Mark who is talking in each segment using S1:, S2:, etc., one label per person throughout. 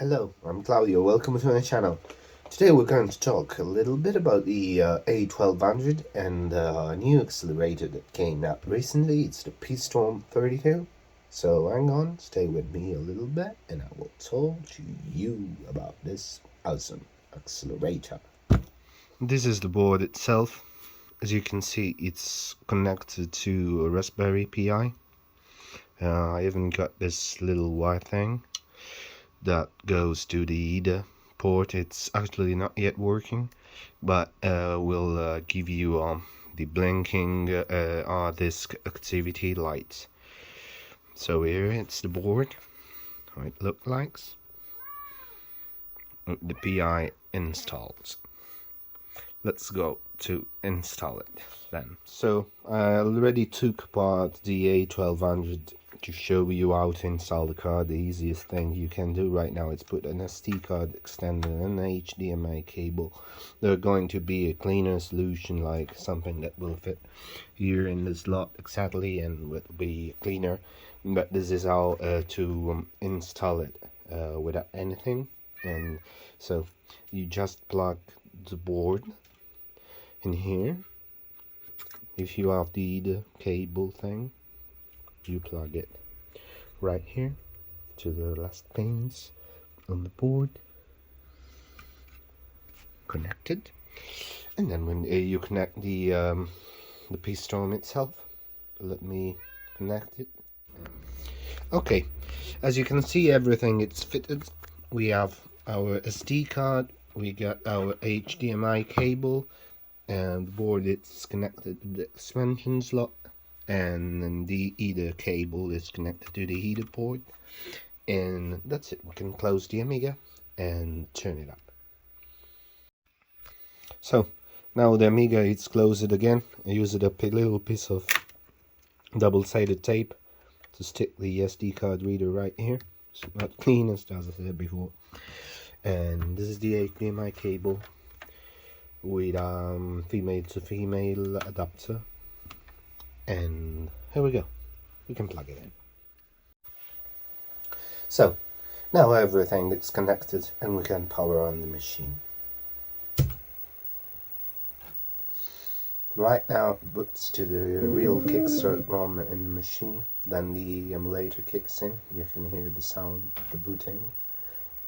S1: Hello, I'm Claudio. Welcome to my channel. Today we're going to talk a little bit about the A1200 and a new accelerator that came out recently. It's the piStorm32. So hang on, stay with me a little bit and I will talk to you about this awesome accelerator. This is the board itself. As you can see, it's connected to a Raspberry Pi. I even got this little wire thing that goes to the EDA port. It's actually not yet working, but will give you the blinking disk activity lights. So here it's the board, how it looks like. The PI installs. Let's go to install it then. So I already took apart the A1200 to show you how to install the card. The easiest thing you can do right now is put an SD card extender and an HDMI cable. They're going to be a cleaner solution, like something that will fit here in the slot exactly and will be cleaner. But this is how to install it without anything. And so you just plug the board in here. If you have the cable thing, you plug it right here to the last pins on the board, connected. And then when you connect the piStorm itself, let me connect it. Okay, as you can see, everything it's fitted. We have our SD card, we got our HDMI cable, and the board it's connected to the expansion slot, and then the EDA cable is connected to the heater port, and that's it. We can close the Amiga and turn it up. So now the Amiga it's closed again. I used a little piece of double-sided tape to stick the SD card reader right here. It's not clean, as I said before. And this is the HDMI cable with female to female adapter, and here we go, we can plug it in. So now everything is connected and we can power on the machine. Right now it boots to the real kickstart moment in the machine, then the emulator kicks in. You can hear the sound of the booting,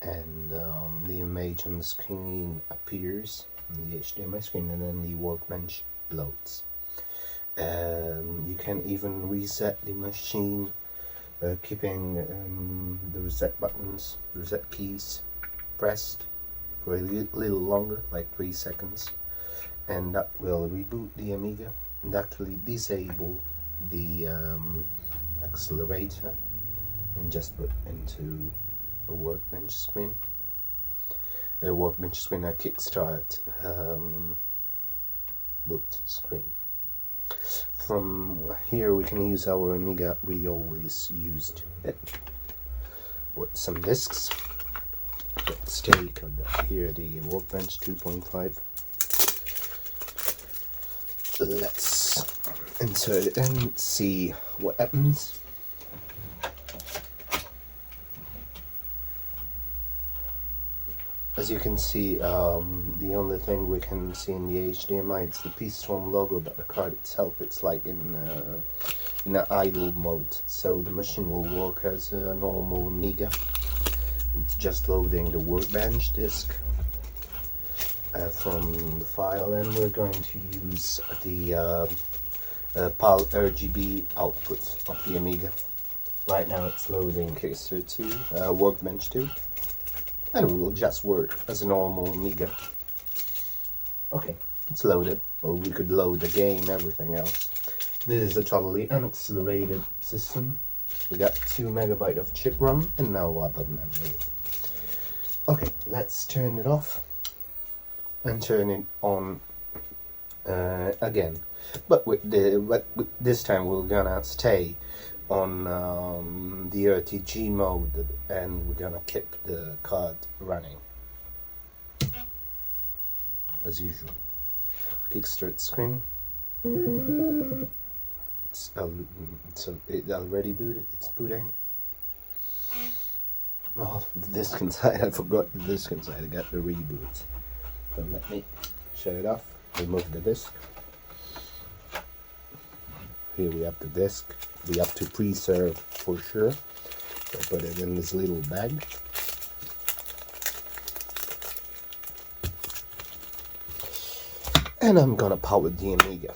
S1: and the image on the screen appears on the HDMI screen, and then the workbench loads. You can even reset the machine, keeping the reset buttons, reset keys pressed for a little longer, like 3 seconds, and that will reboot the Amiga and actually disable the accelerator and just put into a workbench screen. A workbench screen, a kickstart boot screen. From here we can use our Amiga. We always used it with some discs. Let's take here the workbench 2.5. Let's insert it in, see what happens. As you can see, the only thing we can see in the HDMI, it's the piStorm logo, but the card itself, it's like in an idle mode, so the machine will work as a normal Amiga. It's just loading the workbench disk from the file, and we're going to use the PAL RGB output of the Amiga. Right now it's loading Kickstarter 2, workbench 2. And it will just work as a normal Amiga. Okay, it's loaded. Well, we could load the game, everything else. This is a totally unaccelerated system. We got 2 MB of chip RAM and no other memory. Okay, let's turn it off and turn it on again. But with this time we're gonna stay on the RTG mode, and we're gonna keep the card running as usual. Kickstart screen. It already booted. It's booting. Oh, the disc inside, I forgot the disc inside, I got the reboot. So let me shut it off, remove the disc. Here we have the disc. We have to preserve for sure. So put it in this little bag. And I'm gonna power the Amiga.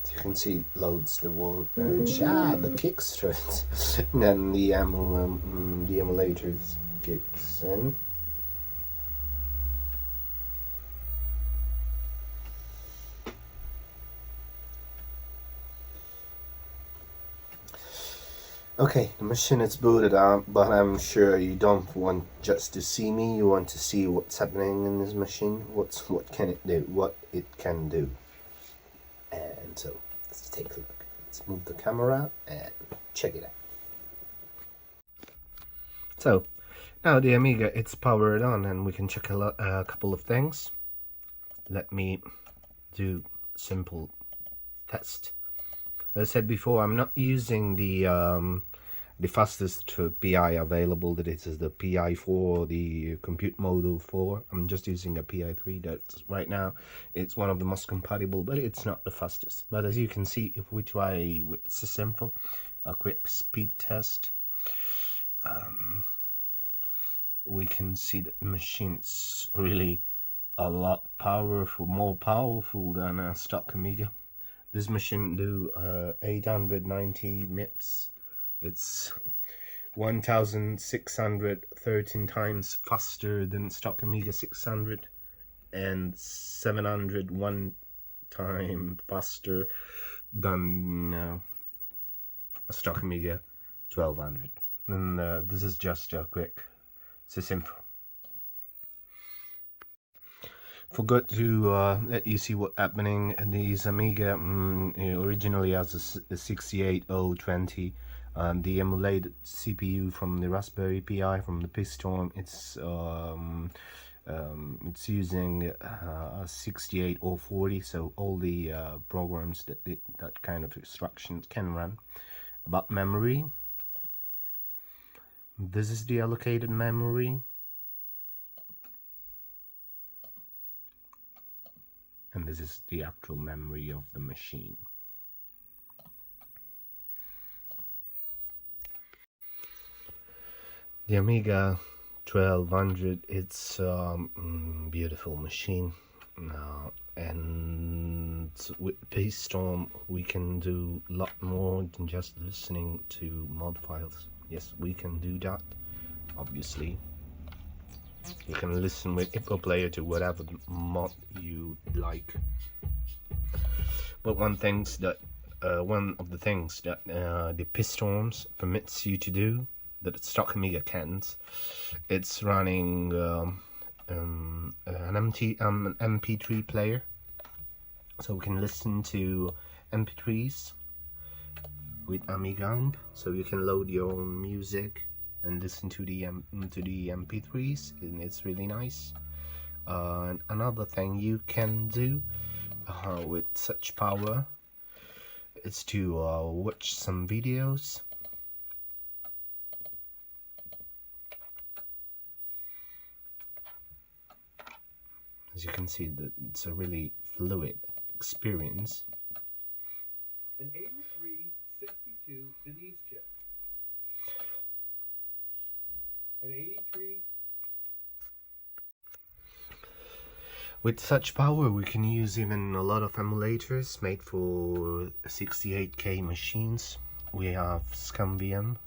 S1: As you can see, it loads the wall and the kickstart. And then the emulators kicks in. Okay, the machine is booted up, but I'm sure you don't want just to see me, you want to see what's happening in this machine, what can it do, what it can do. And so, let's take a look. Let's move the camera and check it out. So, now the Amiga, it's powered on and we can check a couple of things. Let me do a simple test. As I said before, I'm not using the fastest PI available. That is the PI4, the Compute Module 4. I'm just using a PI3 that right now it's one of the most compatible, but it's not the fastest. But as you can see, if we try with simple, a quick speed test, we can see that the machine is really a lot powerful, more powerful than a stock Amiga. This machine do 890 MIPS. It's 1613 times faster than stock Amiga 600 and 701 time faster than a stock Amiga 1200. And this is just a quick, simple. Forgot to let you see what's happening. These Amiga originally has a 68020, the emulated CPU from the Raspberry Pi from the piStorm. It's using a 68040, so all the programs that kind of instructions can run. About memory, this is the allocated memory. And this is the actual memory of the machine. The Amiga 1200, it's a beautiful machine. And with piStorm, we can do a lot more than just listening to mod files. Yes, we can do that, obviously. You can listen with Hippo Player to whatever mod you like. But one of the things that the piStorms permits you to do that stock Amiga can't, it's running an MP3 player, so we can listen to MP3s with Amiga amp. So you can load your own music and listen to the MP3s, and it's really nice. And another thing you can do with such power is to watch some videos. As you can see, that it's a really fluid experience.
S2: An 8362 Denise chip. An 83.
S1: With such power, we can use even a lot of emulators made for 68K machines. We have ScumVM,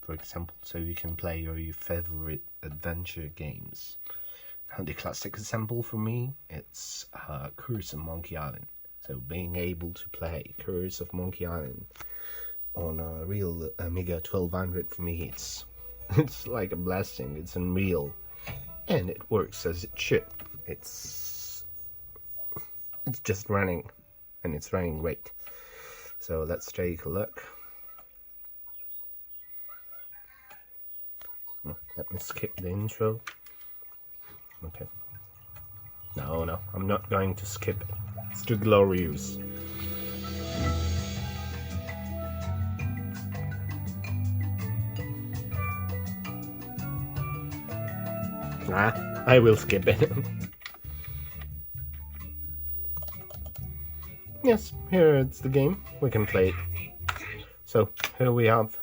S1: for example, so you can play your favorite adventure games. And the classic example for me, it's Curse of Monkey Island. So being able to play Curse of Monkey Island on a real Amiga 1200, for me, it's like a blessing. It's unreal, and it works as it should. It's just running, and it's running great. So let's take a look. Let me skip the intro. Okay. No, I'm not going to skip it. It's too glorious. I will skip it. Yes, here it's the game. We can play it. So here we have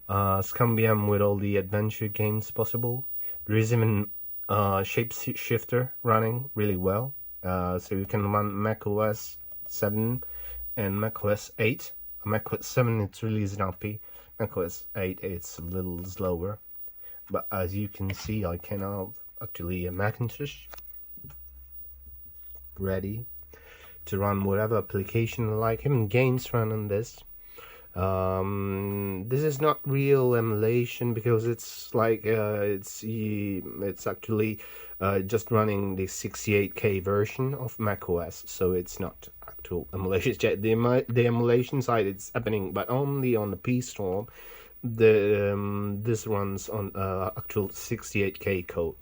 S1: Scambium with all the adventure games possible. There is even Shapeshifter running really well. So you can run macOS 7 and macOS 8. macOS 7 it's really snappy. macOS 8 it's a little slower. But as you can see, I can have actually a Macintosh ready to run whatever application I like. Even games run on this. This is not real emulation because it's like it's actually just running the 68K version of macOS, so it's not actual emulation. The emulation side it's happening, but only on the piStorm. This runs on actual 68K code,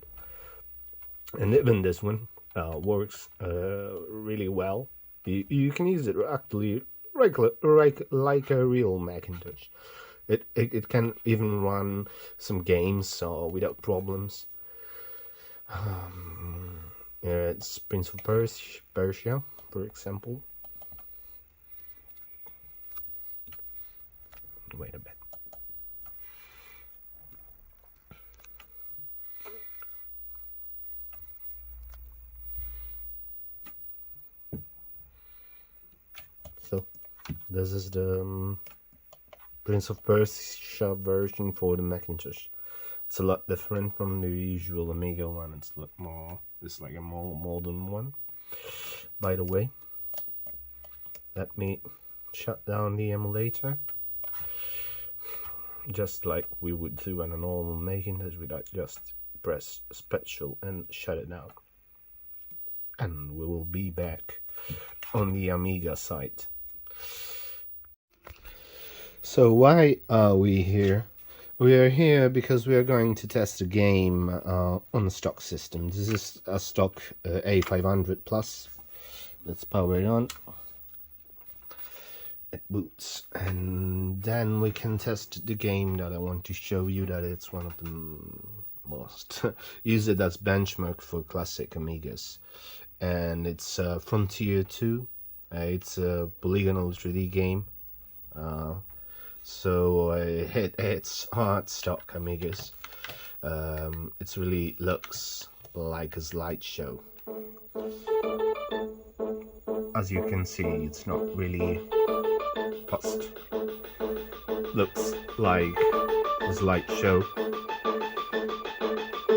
S1: and even this one works really well. You can use it actually like a real Macintosh. It can even run some games without problems. It's Prince of Persia, for example. Wait a bit. So this is the Prince of Persia version for the Macintosh. It's a lot different from the usual Amiga one. It's a lot more. It's like a more modern one. By the way, let me shut down the emulator, just like we would do on a normal Macintosh. Without just press special and shut it down, and we will be back on the Amiga side. So why are we here? We are here because we are going to test a game on a stock system. This is a stock A500 Plus. Let's power it on. It boots, and then we can test the game that I want to show you. That it's one of the most use it as benchmark for classic Amigas, and it's Frontier 2. It's a polygonal 3D game. So it's hard stock Amigas. It really looks like a slideshow. As you can see, it's not really post. Looks like a slideshow.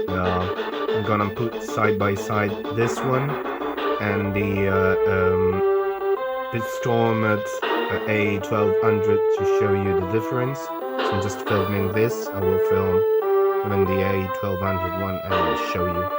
S1: I'm gonna put side by side this one and the piStorm A1200 to show you the difference. So I'm just filming this. I will film even the A1200 one and I'll show you.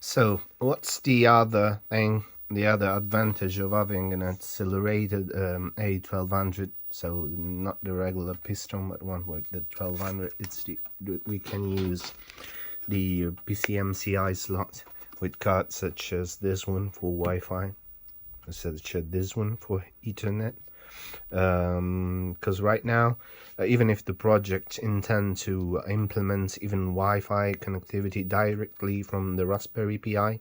S1: So what's the other thing, the other advantage of having an accelerated A1200? So not the regular piStorm, but one with the 1200. It's we can use the PCMCI slot with cards such as this one for Wi-Fi, such as this one for Ethernet. Because right now, even if the project intend to implement even Wi-Fi connectivity directly from the Raspberry Pi,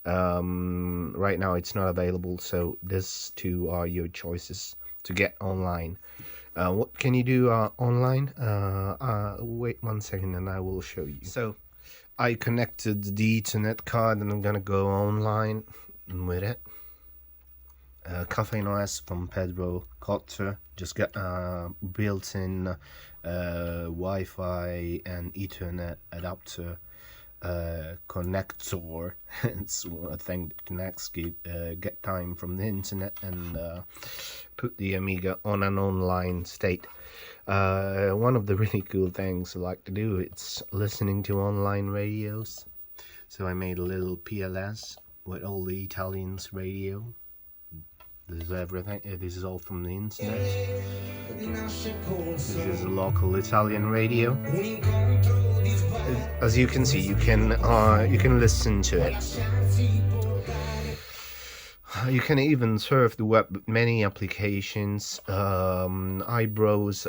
S1: right now it's not available. So these two are your choices to get online. What can you do online? Wait 1 second and I will show you. So I connected the Ethernet card and I'm gonna go online with it. Cafe OS from Pedro Cotter just got built-in Wi-Fi and Ethernet adapter connector. It's a thing that connects get time from the internet and put the Amiga on an online state. One of the really cool things I like to do, it's listening to online radios. So I made a little PLS with all the Italians radio. This is everything. This is all from the internet. This is a local Italian radio. As you can see, you can listen to it. You can even surf the web with many applications. I browse,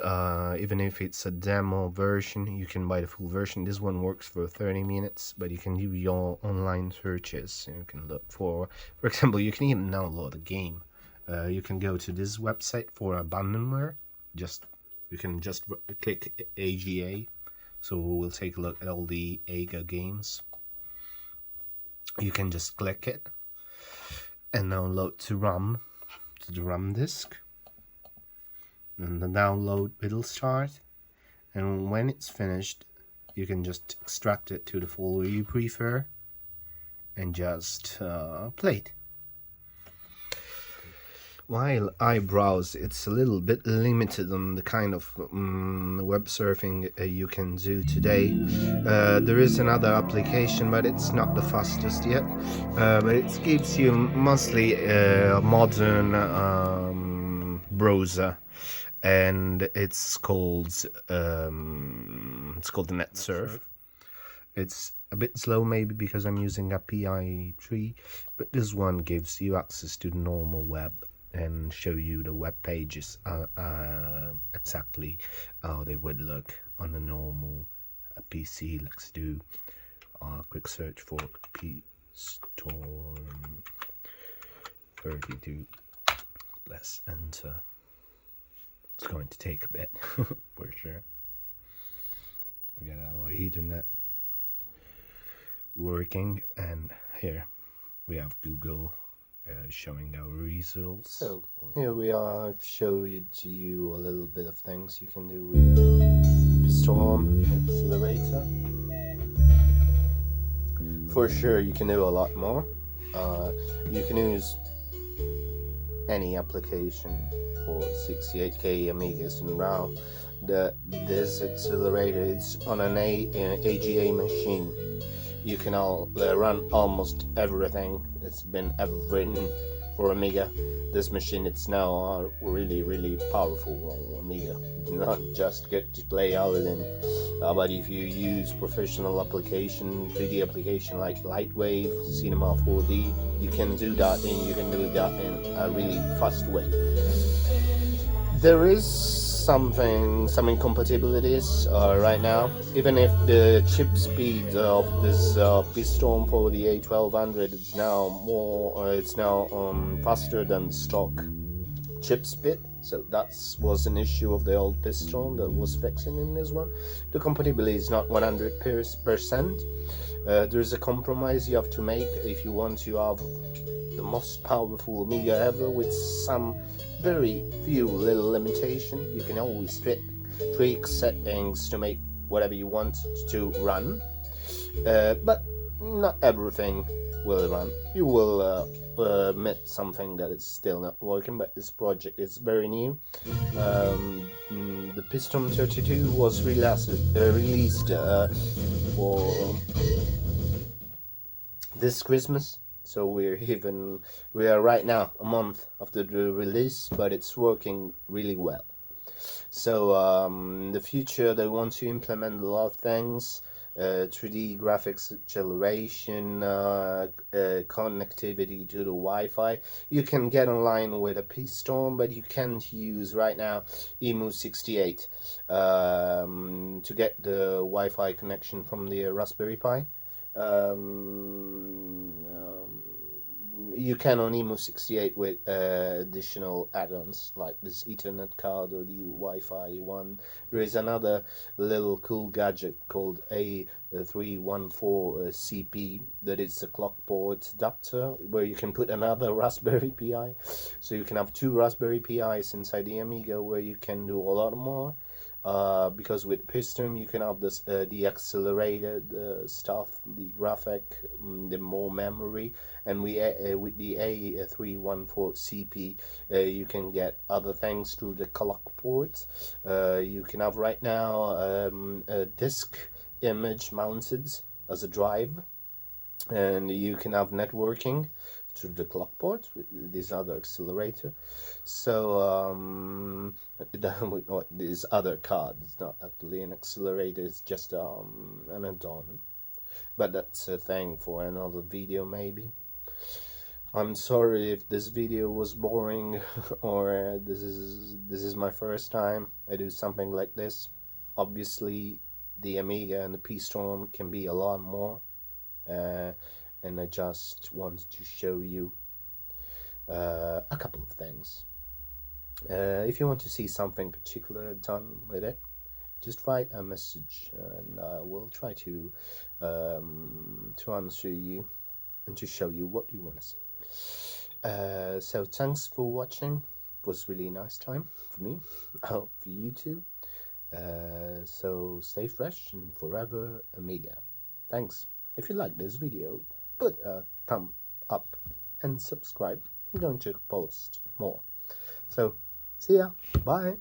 S1: even if it's a demo version, you can buy the full version. This one works for 30 minutes, but you can do your online searches. You can look for example, you can even download a game. You can go to this website for abandonware. You can just click AGA. So we'll take a look at all the AGA games. You can just click it and download to the RAM disk. And the download will start. And when it's finished, you can just extract it to the folder you prefer and just play it. While I browse, it's a little bit limited on the kind of web surfing you can do today. There is another application, but it's not the fastest yet. But it gives you mostly a modern browser, and it's called the NetSurf. It's a bit slow maybe because I'm using a PI3, but this one gives you access to the normal web and show you the web pages exactly how they would look on a normal PC. Let's do a quick search for piStorm32. Press enter. It's going to take a bit for sure. We got our Ethernet working, and here we have Google showing our results. So here we are. I've showed you a little bit of things you can do with piStorm accelerator. For sure you can do a lot more. You can use any application for 68K Amigas and RAW. This accelerator is on an AGA machine. You can run almost everything that's been ever written for Amiga. This machine, it's now a really powerful Amiga. You not just get to play Aladdin, but if you use professional application, 3D application like Lightwave, Cinema 4D, you can do that, and you can do that in a really fast way. There is some incompatibilities right now. Even if the chip speed of this piStorm for the A1200 is now faster than stock chip speed. So that was an issue of the old piStorm that was fixing in this one. The compatibility is not 100%. There's a compromise you have to make if you want to have the most powerful Amiga ever with some very few little limitation. You can always tweak settings to make whatever you want to run, but not everything will run. You will admit something that is still not working, but this project is very new. The piStorm32 was released for this Christmas. So we are right now a month after the release, but it's working really well. So the future, they want to implement a lot of things. 3D graphics acceleration, connectivity to the Wi-Fi. You can get online with a piStorm, but you can't use right now emu68 to get the Wi-Fi connection from the Raspberry Pi. You can on emu68 with additional add-ons like this Ethernet card or the Wi-Fi one. There is another little cool gadget called A314CP that is a clock port adapter where you can put another Raspberry Pi, so you can have two Raspberry Pis inside the Amiga where you can do a lot more. Because with piStorm you can have this the accelerated stuff, the graphic, the more memory, and we with the A314CP you can get other things through the clock port. You can have right now a disk image mounted as a drive, and you can have networking through the clock port with this other accelerator. So this other card, it's not actually an accelerator, it's just an add-on, but that's a thing for another video maybe. I'm sorry if this video was boring or this is my first time I do something like this. Obviously the Amiga and the piStorm can be a lot more, and I just wanted to show you a couple of things. If you want to see something particular done with it, just write a message and I will try to answer you and to show you what you want to see. So thanks for watching. It was really nice time for me. I hope for you too. So stay fresh and forever Amiga. Thanks. If you like this video, put a thumb up and subscribe. I'm going to post more. So see ya. Bye.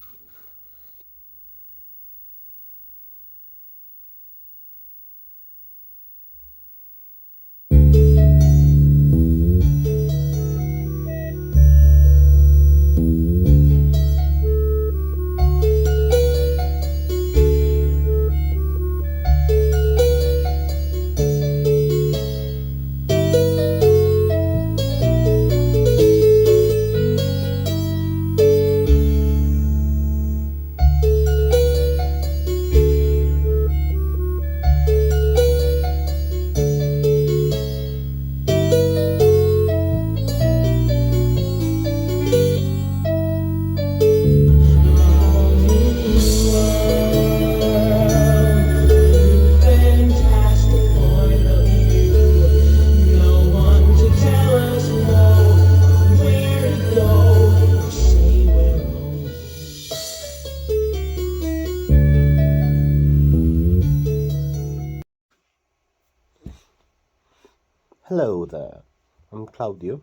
S1: Hello there, I'm Claudio,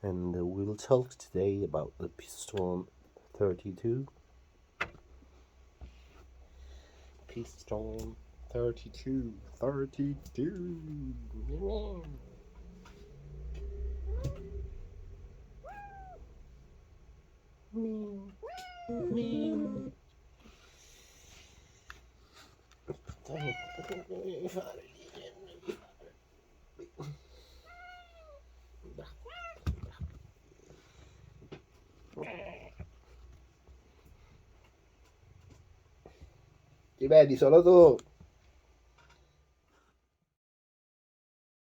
S1: and we'll talk today about the piStorm32. piStorm32, 32. Ti vedi solo tu?